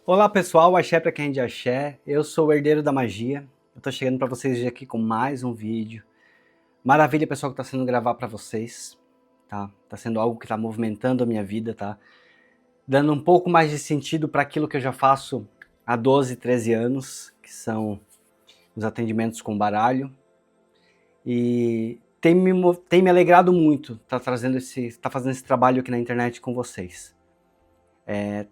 Olá pessoal, axé pra quem é de axé, eu sou o herdeiro da magia, eu tô chegando pra vocês hoje aqui com mais um vídeo. Maravilha pessoal que tá sendo gravar pra vocês, tá? Tá sendo algo que tá movimentando a minha vida, tá? Dando um pouco mais de sentido para aquilo que eu já faço há 12, 13 anos, que são os atendimentos com baralho. E tem me alegrado muito tá fazendo esse trabalho aqui na internet com vocês.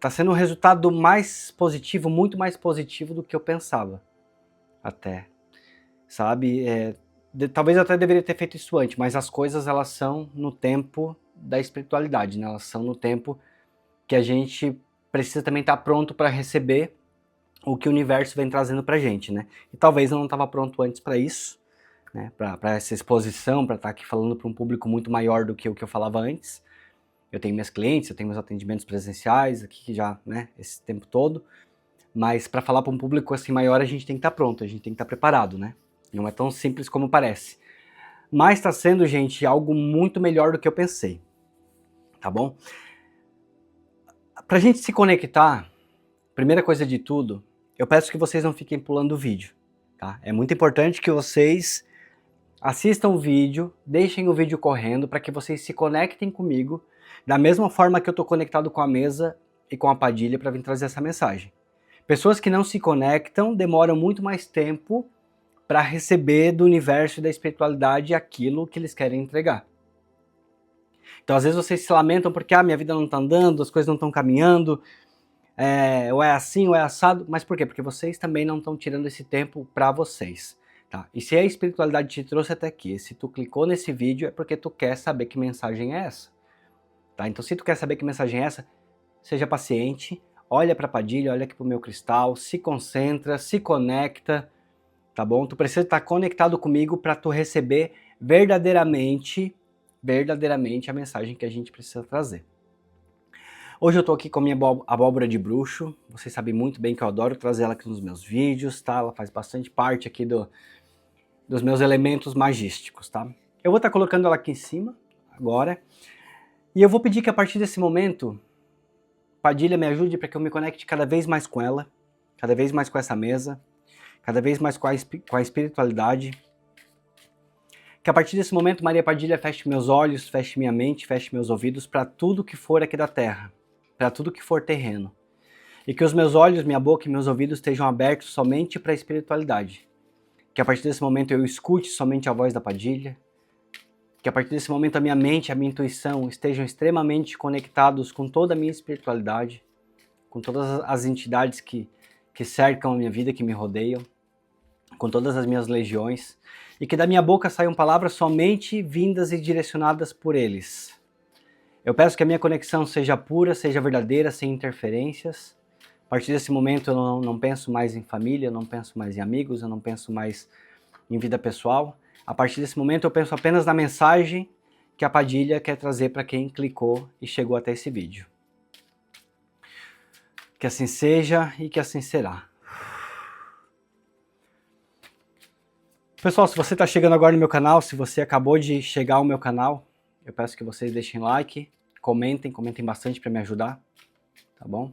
Tá sendo um resultado mais positivo, muito mais positivo do que eu pensava, até, sabe? Talvez eu até deveria ter feito isso antes, mas as coisas elas são no tempo da espiritualidade, né? Elas são no tempo que a gente precisa também estar pronto para receber o que o universo vem trazendo pra gente, né? E talvez eu não estava pronto antes para isso, né? Para essa exposição, para estar aqui falando para um público muito maior do que o que eu falava antes. Eu tenho minhas clientes, eu tenho meus atendimentos presenciais aqui já, né, esse tempo todo, mas para falar para um público assim maior a gente tem que estar pronto, a gente tem que estar preparado, né? Não é tão simples como parece. Mas está sendo, gente, algo muito melhor do que eu pensei, tá bom? Pra gente se conectar, primeira coisa de tudo, eu peço que vocês não fiquem pulando o vídeo, tá? É muito importante que vocês assistam o vídeo, deixem o vídeo correndo para que vocês se conectem comigo da mesma forma que eu estou conectado com a mesa e com a Padilha para vir trazer essa mensagem. Pessoas que não se conectam demoram muito mais tempo para receber do universo e da espiritualidade aquilo que eles querem entregar. Então às vezes vocês se lamentam porque minha vida não está andando, as coisas não estão caminhando, ou é assim ou é assado, mas por quê? Porque vocês também não estão tirando esse tempo para vocês. Tá? E se a espiritualidade te trouxe até aqui, se tu clicou nesse vídeo é porque tu quer saber que mensagem é essa. Tá? Então se tu quer saber que mensagem é essa, seja paciente, olha para a Padilha, olha aqui para o meu cristal, se concentra, se conecta, tá bom? Tu precisa estar conectado comigo para tu receber verdadeiramente a mensagem que a gente precisa trazer. Hoje eu tô aqui com a minha abóbora de bruxo, vocês sabem muito bem que eu adoro trazer ela aqui nos meus vídeos, tá? Ela faz bastante parte aqui dos meus elementos magísticos, tá? Eu vou estar colocando ela aqui em cima, agora, e eu vou pedir que a partir desse momento, Padilha me ajude para que eu me conecte cada vez mais com ela, cada vez mais com essa mesa, cada vez mais com a espiritualidade. Que a partir desse momento, Maria Padilha feche meus olhos, feche minha mente, feche meus ouvidos para tudo que for aqui da terra, para tudo que for terreno. E que os meus olhos, minha boca e meus ouvidos estejam abertos somente para a espiritualidade. Que a partir desse momento eu escute somente a voz da Padilha. Que a partir desse momento a minha mente e a minha intuição estejam extremamente conectados com toda a minha espiritualidade, com todas as entidades que cercam a minha vida, que me rodeiam, com todas as minhas legiões, e que da minha boca saiam palavras somente vindas e direcionadas por eles. Eu peço que a minha conexão seja pura, seja verdadeira, sem interferências. A partir desse momento eu não penso mais em família, eu não penso mais em amigos, eu não penso mais em vida pessoal. A partir desse momento eu penso apenas na mensagem que a Padilha quer trazer para quem clicou e chegou até esse vídeo. Que assim seja e que assim será. Pessoal, se você está chegando agora no meu canal, se você acabou de chegar ao meu canal, eu peço que vocês deixem like, comentem bastante para me ajudar, tá bom?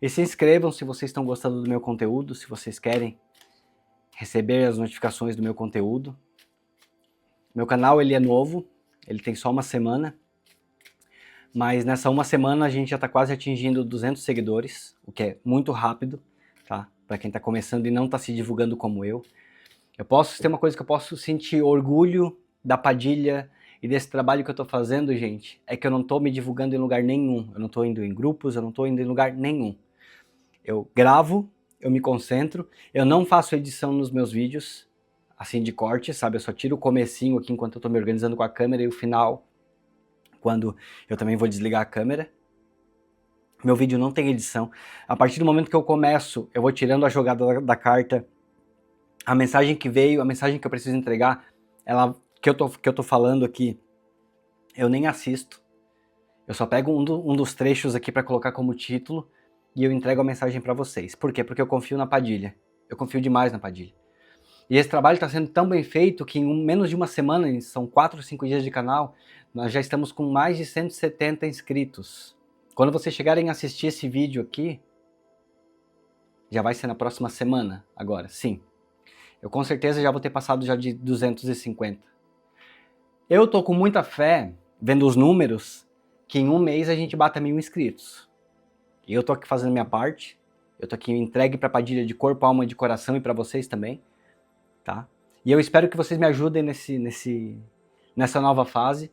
E se inscrevam se vocês estão gostando do meu conteúdo, se vocês querem receber as notificações do meu conteúdo. Meu canal ele é novo, ele tem só uma semana, mas nessa uma semana a gente já está quase atingindo 200 seguidores, o que é muito rápido, tá? Para quem está começando e não está se divulgando como eu. Tem uma coisa que eu posso sentir orgulho da Padilha e desse trabalho que eu tô fazendo, gente, é que eu não tô me divulgando em lugar nenhum. Eu não tô indo em grupos, eu não tô indo em lugar nenhum. Eu gravo, eu me concentro, eu não faço edição nos meus vídeos, assim de corte, sabe? Eu só tiro o comecinho aqui enquanto eu tô me organizando com a câmera e o final, quando eu também vou desligar a câmera. Meu vídeo não tem edição. A partir do momento que eu começo, eu vou tirando a jogada da carta, a mensagem que veio, a mensagem que eu preciso entregar, que eu tô falando aqui, eu nem assisto. Eu só pego um dos trechos aqui para colocar como título e eu entrego a mensagem para vocês. Por quê? Porque eu confio na Padilha. Eu confio demais na Padilha. E esse trabalho está sendo tão bem feito que em menos de uma semana, são 4 ou 5 dias de canal, nós já estamos com mais de 170 inscritos. Quando vocês chegarem a assistir esse vídeo aqui, Já vai ser na próxima semana agora, sim. Eu com certeza já vou ter passado já de 250. Eu tô com muita fé, vendo os números, que em um mês a gente bata 1.000 inscritos. E eu tô aqui fazendo minha parte. Eu tô aqui entregue pra Padilha de corpo, alma e de coração e pra vocês também, tá? E eu espero que vocês me ajudem nessa nova fase.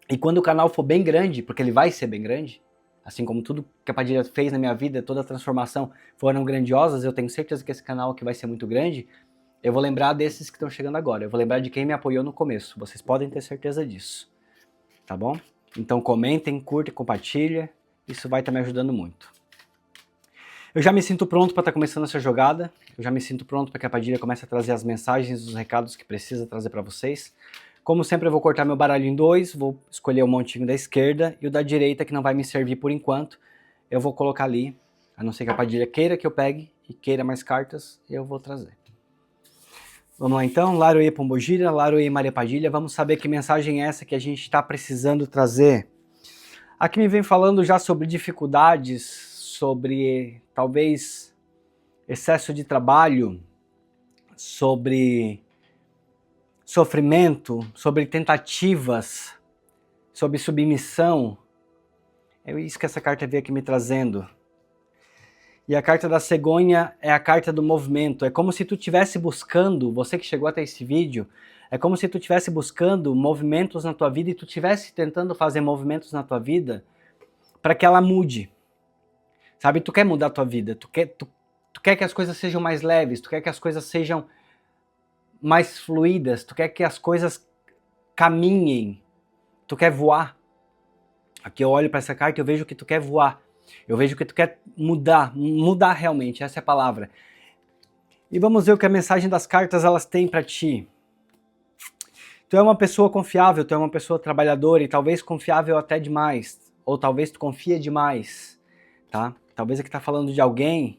E quando o canal for bem grande, porque ele vai ser bem grande, assim como tudo que a Padilha fez na minha vida, toda a transformação foram grandiosas, eu tenho certeza que esse canal aqui vai ser muito grande, eu vou lembrar desses que estão chegando agora, eu vou lembrar de quem me apoiou no começo, vocês podem ter certeza disso, tá bom? Então comentem, curtem, compartilhem, isso vai estar me ajudando muito. Eu já me sinto pronto para estar começando essa jogada, eu já me sinto pronto para que a Padilha comece a trazer as mensagens, os recados que precisa trazer para vocês. Como sempre eu vou cortar meu baralho em dois, vou escolher o montinho da esquerda e o da direita que não vai me servir por enquanto, eu vou colocar ali, a não ser que a Padilha queira que eu pegue e queira mais cartas, eu vou trazer. Vamos lá então, Laroê Pombogira, Laroê Maria Padilha, vamos saber que mensagem é essa que a gente está precisando trazer. Aqui me vem falando já sobre dificuldades, sobre talvez excesso de trabalho, sobre sofrimento, sobre tentativas, sobre submissão. É isso que essa carta veio aqui me trazendo. E a carta da cegonha é a carta do movimento. É como se tu estivesse buscando, você que chegou até esse vídeo, é como se tu estivesse buscando movimentos na tua vida e tu estivesse tentando fazer movimentos na tua vida para que ela mude. Sabe, tu quer mudar a tua vida, tu quer que as coisas sejam mais leves, tu quer que as coisas sejam mais fluídas, tu quer que as coisas caminhem, tu quer voar. Aqui eu olho para essa carta e eu vejo que tu quer voar. Eu vejo que tu quer mudar realmente, essa é a palavra. E vamos ver o que a mensagem das cartas elas têm para ti. Tu é uma pessoa confiável, tu é uma pessoa trabalhadora e talvez confiável até demais, ou talvez tu confia demais, tá? Talvez aqui tá falando de alguém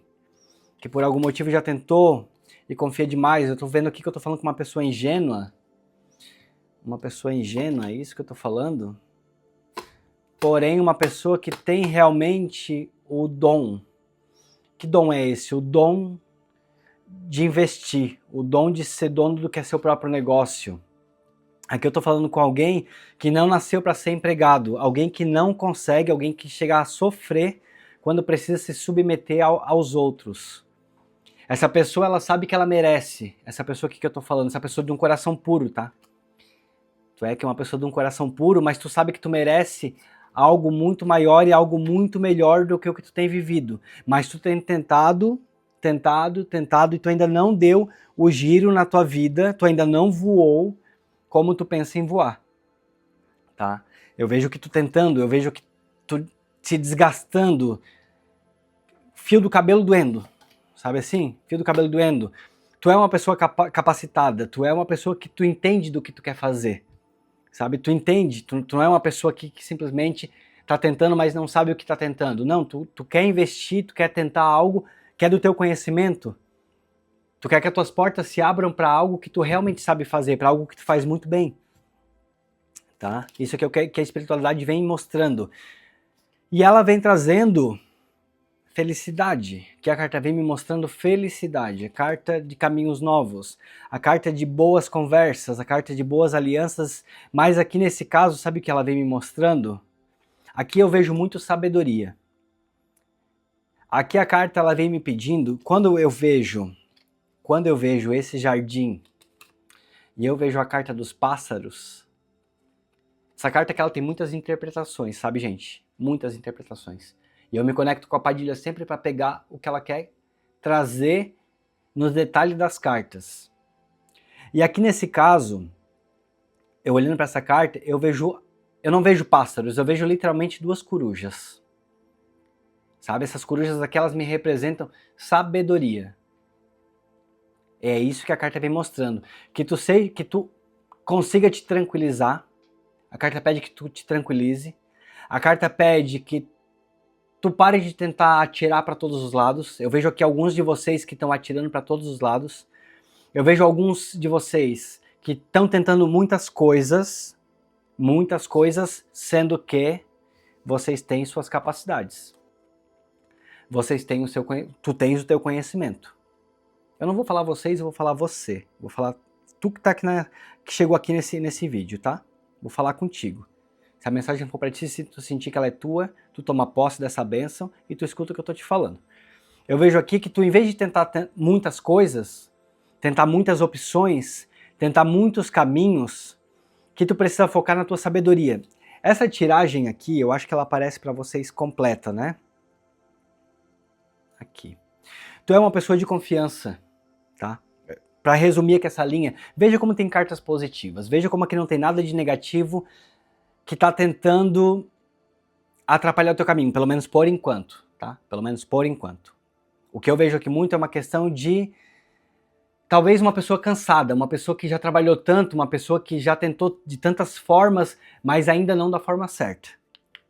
que por algum motivo já tentou e confia demais. Eu tô vendo aqui que eu tô falando com uma pessoa ingênua. Uma pessoa ingênua, é isso que eu tô falando? Porém, uma pessoa que tem realmente o dom. Que dom é esse? O dom de investir, o dom de ser dono do que é seu próprio negócio. Aqui eu tô falando com alguém que não nasceu para ser empregado, alguém que não consegue, alguém que chega a sofrer quando precisa se submeter aos outros. Essa pessoa, ela sabe que ela merece. Essa pessoa que eu tô falando, essa pessoa de um coração puro, tá? Tu é que é uma pessoa de um coração puro, mas tu sabe que tu merece algo muito maior e algo muito melhor do que o que tu tem vivido. Mas tu tem tentado e tu ainda não deu o giro na tua vida, tu ainda não voou como tu pensa em voar, tá? Eu vejo que tu tentando, eu vejo que tu se desgastando, fio do cabelo doendo, sabe assim? Fio do cabelo doendo. Tu é uma pessoa capacitada, tu é uma pessoa que tu entende do que tu quer fazer. Sabe, tu entende, tu não é uma pessoa que simplesmente tá tentando, mas não sabe o que tá tentando. Não, tu quer investir, tu quer tentar algo que é do teu conhecimento. Tu quer que as tuas portas se abram para algo que tu realmente sabe fazer, para algo que tu faz muito bem. Tá? Isso é que a espiritualidade vem mostrando. E ela vem trazendo felicidade, que a carta vem me mostrando felicidade, a carta de caminhos novos, a carta de boas conversas, a carta de boas alianças, mas aqui nesse caso, sabe o que ela vem me mostrando? Aqui eu vejo muito sabedoria. Aqui a carta ela vem me pedindo, quando eu vejo esse jardim e eu vejo a carta dos pássaros, essa carta que ela tem muitas interpretações, sabe, gente? Muitas interpretações. E eu me conecto com a Padilha sempre para pegar o que ela quer trazer nos detalhes das cartas. E aqui nesse caso, eu olhando para essa carta, eu não vejo pássaros, eu vejo literalmente duas corujas. Sabe, essas corujas aqui, elas me representam sabedoria. É isso que a carta vem mostrando. Que tu consiga te tranquilizar. A carta pede que tu te tranquilize. A carta pede que tu pare de tentar atirar para todos os lados. Eu vejo aqui alguns de vocês que estão atirando para todos os lados. Eu vejo alguns de vocês que estão tentando muitas coisas, sendo que vocês têm suas capacidades. vocês têm tu tens o teu conhecimento. Eu não vou falar vocês, eu vou falar você. Vou falar tu que tá aqui que chegou aqui nesse vídeo, tá? Vou falar contigo. Se a mensagem for para ti, se tu sentir que ela é tua, tu toma posse dessa bênção e tu escuta o que eu tô te falando. Eu vejo aqui que tu, em vez de tentar muitas coisas, tentar muitas opções, tentar muitos caminhos, que tu precisa focar na tua sabedoria. Essa tiragem aqui, eu acho que ela aparece para vocês completa, né? Aqui. Tu é uma pessoa de confiança, tá? Para resumir aqui essa linha, veja como tem cartas positivas, veja como aqui não tem nada de negativo que tá tentando atrapalhar o teu caminho, pelo menos por enquanto, tá? Pelo menos por enquanto. O que eu vejo aqui muito é uma questão de talvez uma pessoa cansada, uma pessoa que já trabalhou tanto, uma pessoa que já tentou de tantas formas, mas ainda não da forma certa,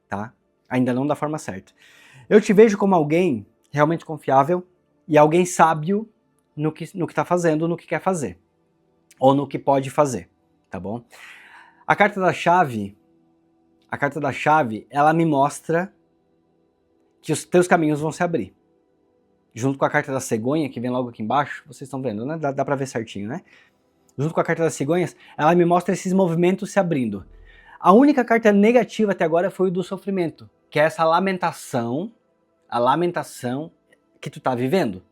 tá? Ainda não da forma certa. Eu te vejo como alguém realmente confiável e alguém sábio no que tá fazendo, no que quer fazer, ou no que pode fazer, tá bom? A carta da chave, ela me mostra que os teus caminhos vão se abrir. Junto com a carta da cegonha, que vem logo aqui embaixo, vocês estão vendo, né? Dá pra ver certinho, né? Junto com a carta das cegonhas, ela me mostra esses movimentos se abrindo. A única carta negativa até agora foi o do sofrimento, que é essa lamentação, a lamentação que tu tá vivendo.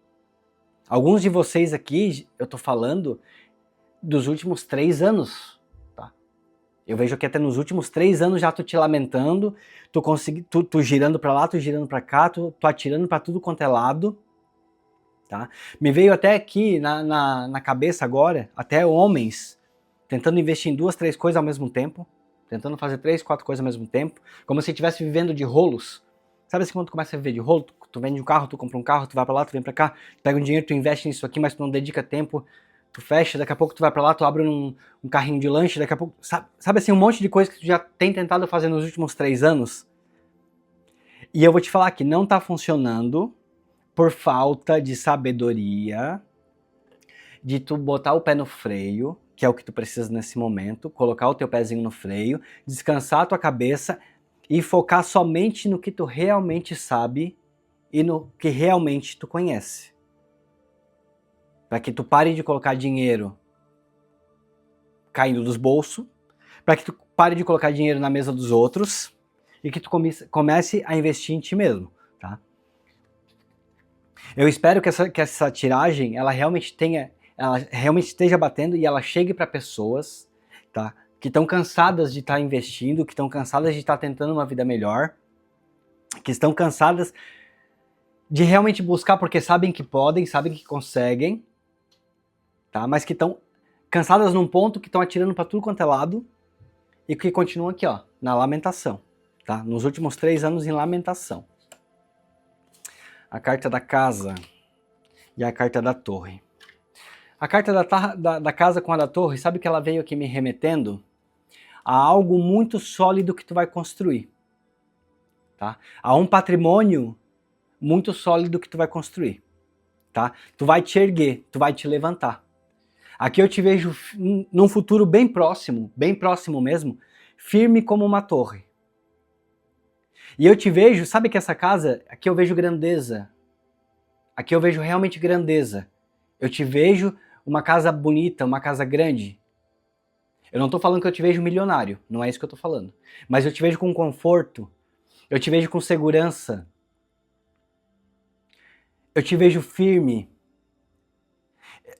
Alguns de vocês aqui, eu tô falando dos últimos 3 anos, tá? Eu vejo que até nos últimos 3 anos já tô te lamentando, tu girando pra lá, tu girando pra cá, tu atirando pra tudo quanto é lado, tá? Me veio até aqui na cabeça agora, até homens tentando investir em 2, 3 coisas ao mesmo tempo, tentando fazer 3, 4 coisas ao mesmo tempo, como se estivesse vivendo de rolos. Sabe assim, quando tu começa a viver de rolo, tu vende um carro, tu compra um carro, tu vai pra lá, tu vem pra cá, tu pega um dinheiro, tu investe nisso aqui, mas tu não dedica tempo, tu fecha, daqui a pouco tu vai pra lá, tu abre um carrinho de lanche, daqui a pouco, sabe assim, um monte de coisa que tu já tem tentado fazer nos últimos 3 anos? E eu vou te falar que não tá funcionando por falta de sabedoria, de tu botar o pé no freio, que é o que tu precisa nesse momento, colocar o teu pezinho no freio, descansar a tua cabeça e focar somente no que tu realmente sabe e no que realmente tu conhece. Para que tu pare de colocar dinheiro caindo dos bolsos, para que tu pare de colocar dinheiro na mesa dos outros e que tu comece a investir em ti mesmo, tá? Eu espero que essa tiragem ela realmente esteja batendo e ela chegue para pessoas, tá? Que estão cansadas de estar investindo, que estão cansadas de estar tentando uma vida melhor, que estão cansadas de realmente buscar porque sabem que podem, sabem que conseguem, tá? Mas que estão cansadas num ponto que estão atirando para tudo quanto é lado e que continuam aqui, ó, na lamentação, tá? Nos últimos 3 anos em lamentação. A carta da casa e a carta da torre. A carta da casa com a da torre, sabe que ela veio aqui me remetendo a algo muito sólido que tu vai construir, tá? A um patrimônio muito sólido que tu vai construir, tá? Tu vai te erguer, tu vai te levantar. Aqui eu te vejo num futuro bem próximo mesmo, firme como uma torre. E eu te vejo, sabe que essa casa, aqui eu vejo grandeza. Aqui eu vejo realmente grandeza. Eu te vejo uma casa bonita, uma casa grande. Eu não tô falando que eu te vejo milionário, não é isso que eu tô falando. Mas eu te vejo com conforto, eu te vejo com segurança. Eu te vejo firme.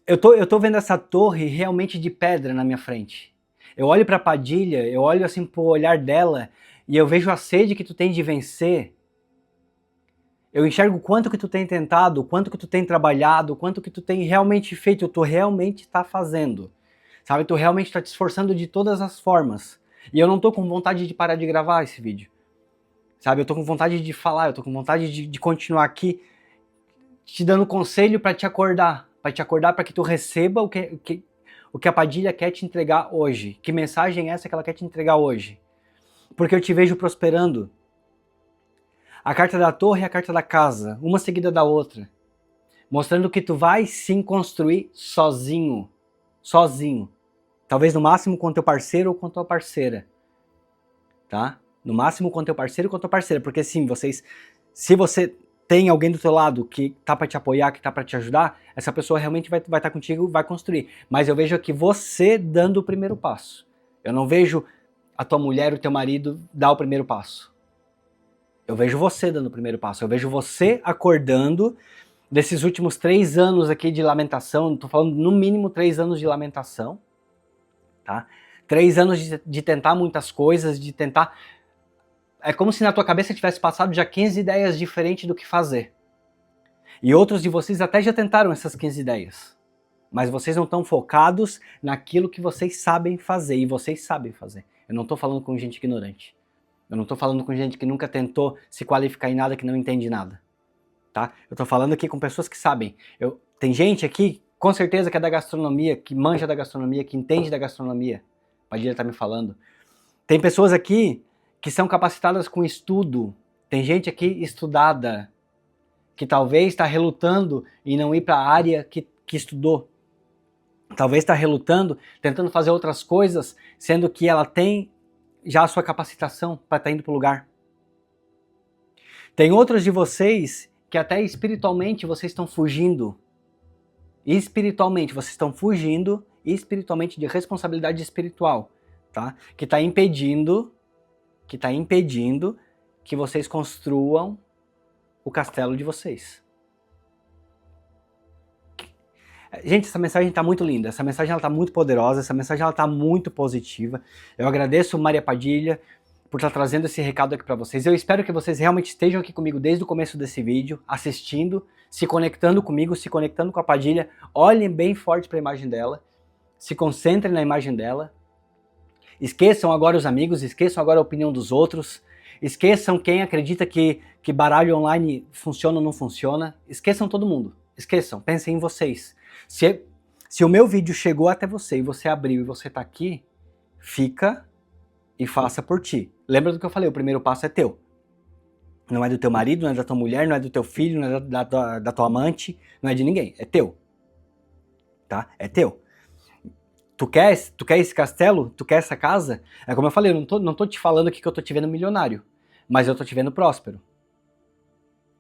Eu tô vendo essa torre realmente de pedra na minha frente. Eu olho pra Padilha, eu olho assim pro olhar dela e eu vejo a sede que tu tem de vencer. Eu enxergo o quanto que tu tem tentado, o quanto que tu tem trabalhado, o quanto que tu tem realmente feito, tu realmente tá fazendo. Sabe, tu realmente tá te esforçando de todas as formas. E eu não tô com vontade de parar de gravar esse vídeo. Sabe, eu tô com vontade de falar, eu tô com vontade de continuar aqui te dando conselho para te acordar para que tu receba o que a Padilha quer te entregar hoje. Que mensagem é essa que ela quer te entregar hoje? Porque eu te vejo prosperando. A carta da torre e a carta da casa, uma seguida da outra, mostrando que tu vai sim construir sozinho. Sozinho. Talvez no máximo com teu parceiro ou com tua parceira. Tá? No máximo com teu parceiro ou com tua parceira. Porque sim, se você tem alguém do teu lado que tá para te apoiar, que tá para te ajudar, essa pessoa realmente vai estar contigo, vai construir. Mas eu vejo aqui você dando o primeiro passo. Eu não vejo a tua mulher, o teu marido dar o primeiro passo. Eu vejo você dando o primeiro passo. Eu vejo você acordando desses últimos 3 anos aqui de lamentação. Tô falando no mínimo 3 anos de lamentação, tá? 3 anos de tentar muitas coisas, de tentar... É como se na tua cabeça tivesse passado já 15 ideias diferentes do que fazer. E outros de vocês até já tentaram essas 15 ideias. Mas vocês não estão focados naquilo que vocês sabem fazer. E vocês sabem fazer. Eu não estou falando com gente ignorante. Eu não estou falando com gente que nunca tentou se qualificar em nada, que não entende nada. Tá? Eu estou falando aqui com pessoas que sabem. Tem gente aqui, com certeza, que é da gastronomia, que manja da gastronomia, que entende da gastronomia. A Padilha está me falando. Tem pessoas aqui que são capacitadas com estudo. Tem gente aqui estudada, que talvez está relutando em não ir para a área que estudou. Talvez está relutando, tentando fazer outras coisas, sendo que ela tem já a sua capacitação para estar indo para o lugar. Tem outros de vocês que até espiritualmente vocês estão fugindo. Espiritualmente vocês estão fugindo, espiritualmente de responsabilidade espiritual, tá? Que está impedindo que vocês construam o castelo de vocês. Gente, essa mensagem está muito linda, essa mensagem está muito poderosa, essa mensagem está muito positiva. Eu agradeço Maria Padilha por estar trazendo esse recado aqui para vocês. Eu espero que vocês realmente estejam aqui comigo desde o começo desse vídeo, assistindo, se conectando comigo, se conectando com a Padilha. Olhem bem forte para a imagem dela, se concentrem na imagem dela. Esqueçam agora os amigos, esqueçam agora a opinião dos outros, esqueçam quem acredita que baralho online funciona ou não funciona. Esqueçam todo mundo, esqueçam, pensem em vocês. Se o meu vídeo chegou até você e você abriu e você está aqui, fica e faça por ti. Lembra do que eu falei, o primeiro passo é teu. Não é do teu marido, não é da tua mulher, não é do teu filho, não é da tua amante, não é de ninguém, é teu. Tá? É teu. Tu quer esse castelo? Tu quer essa casa? É como eu falei, eu não tô te falando aqui que eu tô te vendo milionário, mas eu tô te vendo próspero.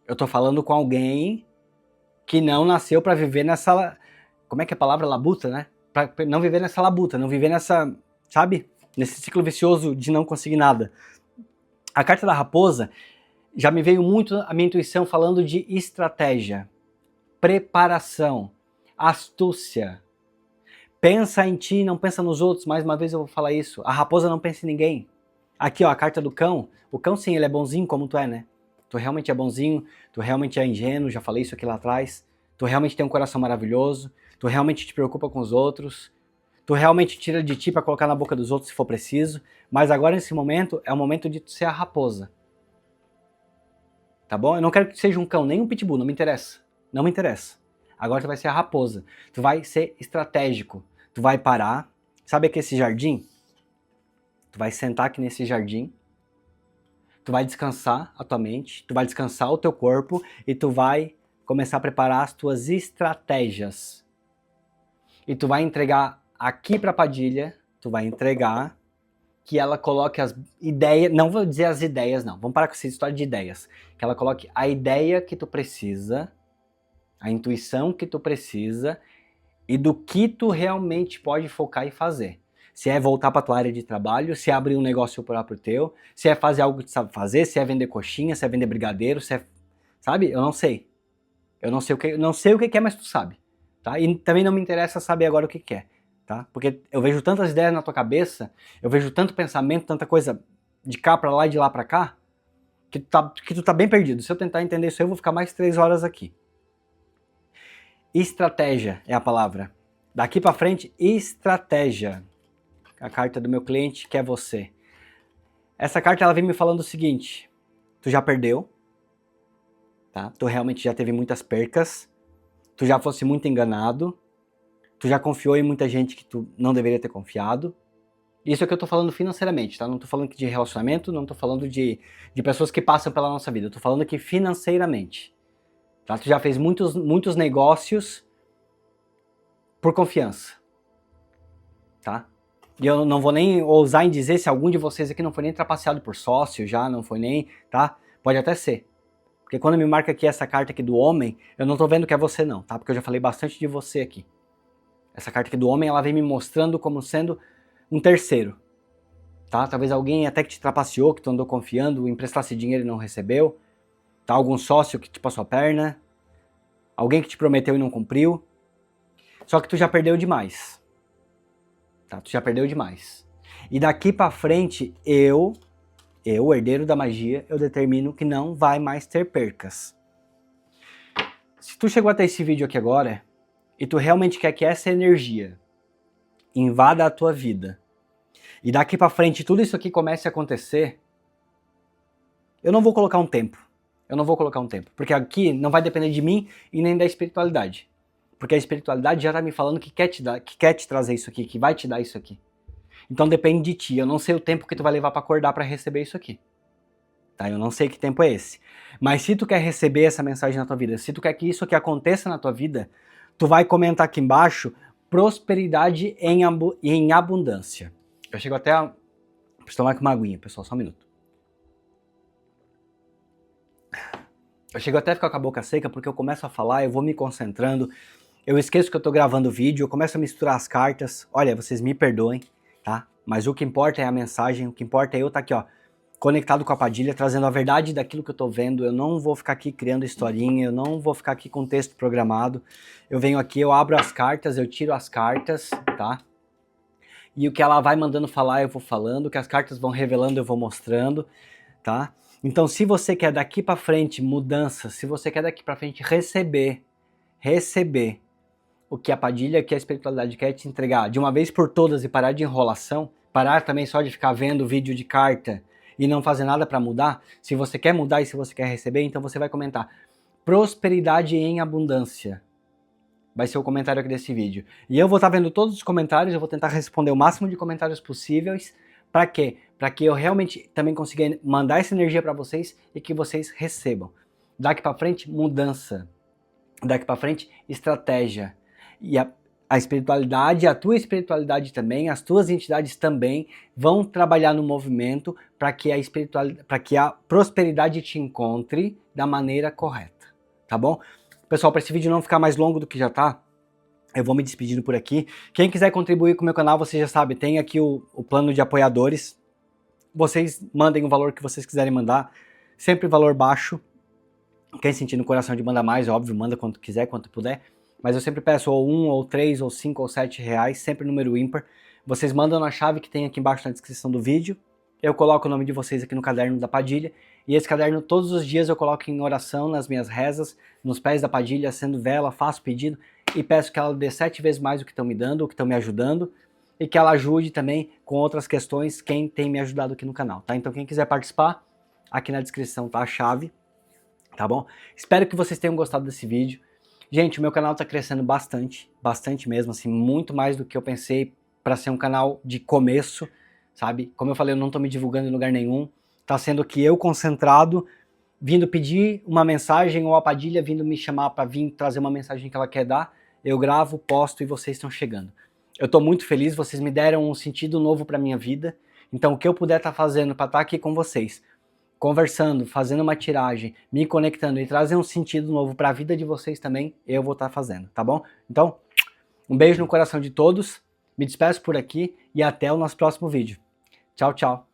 Eu tô falando com alguém que não nasceu para viver nessa... Como é que é a palavra? Labuta, né? Pra não viver nessa labuta, não viver nessa... Sabe? Nesse ciclo vicioso de não conseguir nada. A carta da raposa já me veio muito a minha intuição falando de estratégia, preparação, astúcia. Pensa em ti, não pensa nos outros. Mais uma vez eu vou falar isso. A raposa não pensa em ninguém. Aqui, ó, a carta do cão. O cão, sim, ele é bonzinho como tu é, né? Tu realmente é bonzinho, tu realmente é ingênuo, já falei isso aqui lá atrás. Tu realmente tem um coração maravilhoso, tu realmente te preocupa com os outros, tu realmente tira de ti para colocar na boca dos outros se for preciso, mas agora nesse momento é o momento de tu ser a raposa. Tá bom? Eu não quero que tu seja um cão, nem um pitbull, não me interessa. Não me interessa. Agora tu vai ser a raposa. Tu vai ser estratégico. Tu vai parar. Sabe aqui esse jardim? Tu vai sentar aqui nesse jardim. Tu vai descansar a tua mente, tu vai descansar o teu corpo e tu vai começar a preparar as tuas estratégias. E tu vai entregar aqui pra Padilha, tu vai entregar que ela coloque as ideias, não vou dizer as ideias não, vamos parar com essa história de ideias. Que ela coloque a ideia que tu precisa, a intuição que tu precisa e do que tu realmente pode focar e fazer. Se é voltar para tua área de trabalho, se é abrir um negócio próprio teu, se é fazer algo que tu sabe fazer, se é vender coxinha, se é vender brigadeiro, se é... Sabe? Eu não sei. Eu não sei o que é, mas tu sabe. Tá? E também não me interessa saber agora o que é. Tá? Porque eu vejo tantas ideias na tua cabeça, eu vejo tanto pensamento, tanta coisa de cá para lá e de lá para cá, que tu tá bem perdido. Se eu tentar entender isso aí, eu vou ficar mais 3 horas aqui. Estratégia é a palavra. Daqui para frente, estratégia. A carta do meu cliente, que é você. Essa carta ela vem me falando o seguinte: tu já perdeu, tá? Tu realmente já teve muitas percas, tu já fosse muito enganado, tu já confiou em muita gente que tu não deveria ter confiado. Isso é o que eu tô falando financeiramente, tá? Não tô falando de relacionamento, não tô falando de pessoas que passam pela nossa vida, eu tô falando aqui financeiramente. Tá? Tu já fez muitos negócios por confiança, tá? E eu não vou nem ousar em dizer se algum de vocês aqui não foi nem trapaceado por sócio já, não foi nem, tá? Pode até ser. Porque quando me marca aqui essa carta aqui do homem, eu não tô vendo que é você não, tá? Porque eu já falei bastante de você aqui. Essa carta aqui do homem, ela vem me mostrando como sendo um terceiro, tá? Talvez alguém até que te trapaceou, que tu andou confiando, emprestasse dinheiro e não recebeu, tá? Algum sócio que te passou a perna, alguém que te prometeu e não cumpriu. Só que tu já perdeu demais, tá? Tu já perdeu demais. E daqui pra frente, eu, o herdeiro da magia, eu determino que não vai mais ter percas. Se tu chegou até esse vídeo aqui agora, e tu realmente quer que essa energia invada a tua vida, e daqui pra frente tudo isso aqui comece a acontecer, eu não vou colocar um tempo. Eu não vou colocar um tempo. Porque aqui não vai depender de mim e nem da espiritualidade. Porque a espiritualidade já tá me falando que quer te dar, que quer te trazer isso aqui, que vai te dar isso aqui. Então depende de ti. Eu não sei o tempo que tu vai levar pra acordar pra receber isso aqui. Tá? Eu não sei que tempo é esse. Mas se tu quer receber essa mensagem na tua vida, se tu quer que isso aqui aconteça na tua vida, tu vai comentar aqui embaixo prosperidade em abundância. Eu chego até a... Preciso tomar aqui uma aguinha, pessoal, só um minuto. Eu chego até a ficar com a boca seca porque eu começo a falar, eu vou me concentrando, eu esqueço que eu tô gravando o vídeo, eu começo a misturar as cartas. Olha, vocês me perdoem, tá? Mas o que importa é a mensagem, o que importa é eu estar aqui, ó, conectado com a Padilha, trazendo a verdade daquilo que eu tô vendo. Eu não vou ficar aqui criando historinha, eu não vou ficar aqui com texto programado. Eu venho aqui, eu abro as cartas, eu tiro as cartas, tá? E o que ela vai mandando falar, eu vou falando, o que as cartas vão revelando, eu vou mostrando, tá? Então, se você quer daqui pra frente mudança, se você quer daqui pra frente receber o que a Padilha, que a espiritualidade quer te entregar de uma vez por todas e parar de enrolação, parar também só de ficar vendo vídeo de carta e não fazer nada pra mudar, se você quer mudar e se você quer receber, então você vai comentar prosperidade em abundância. Vai ser o comentário aqui desse vídeo. E eu vou estar vendo todos os comentários, eu vou tentar responder o máximo de comentários possíveis. Para quê? Para que eu realmente também consiga mandar essa energia para vocês e que vocês recebam. Daqui para frente, mudança. Daqui para frente, estratégia. E a espiritualidade, a tua espiritualidade também, as tuas entidades também vão trabalhar no movimento para que a prosperidade te encontre da maneira correta, tá bom? Pessoal, para esse vídeo não ficar mais longo do que já tá, eu vou me despedindo por aqui. Quem quiser contribuir com o meu canal, você já sabe, tem aqui o plano de apoiadores. Vocês mandem o valor que vocês quiserem mandar, sempre valor baixo. Quem sentir no coração de mandar mais, óbvio, manda quanto quiser, quanto puder. Mas eu sempre peço ou 1, ou 3, ou 5, ou 7 reais, sempre número ímpar. Vocês mandam na chave que tem aqui embaixo na descrição do vídeo. Eu coloco o nome de vocês aqui no caderno da Padilha. E esse caderno todos os dias eu coloco em oração, nas minhas rezas, nos pés da Padilha, acendo vela, faço pedido e peço que ela dê 7 vezes mais o que estão me dando, o que estão me ajudando, e que ela ajude também com outras questões quem tem me ajudado aqui no canal, tá? Então quem quiser participar, aqui na descrição tá a chave, tá bom? Espero que vocês tenham gostado desse vídeo. Gente, o meu canal tá crescendo bastante, bastante mesmo, assim, muito mais do que eu pensei para ser um canal de começo, sabe? Como eu falei, eu não tô me divulgando em lugar nenhum, tá sendo que eu concentrado, vindo pedir uma mensagem, ou a Padilha vindo me chamar para vir trazer uma mensagem que ela quer dar, eu gravo, posto e vocês estão chegando. Eu estou muito feliz, vocês me deram um sentido novo para minha vida, então o que eu puder estar fazendo para estar aqui com vocês, conversando, fazendo uma tiragem, me conectando e trazer um sentido novo para a vida de vocês também, eu vou estar fazendo, tá bom? Então, um beijo no coração de todos, me despeço por aqui e até o nosso próximo vídeo. Tchau, tchau!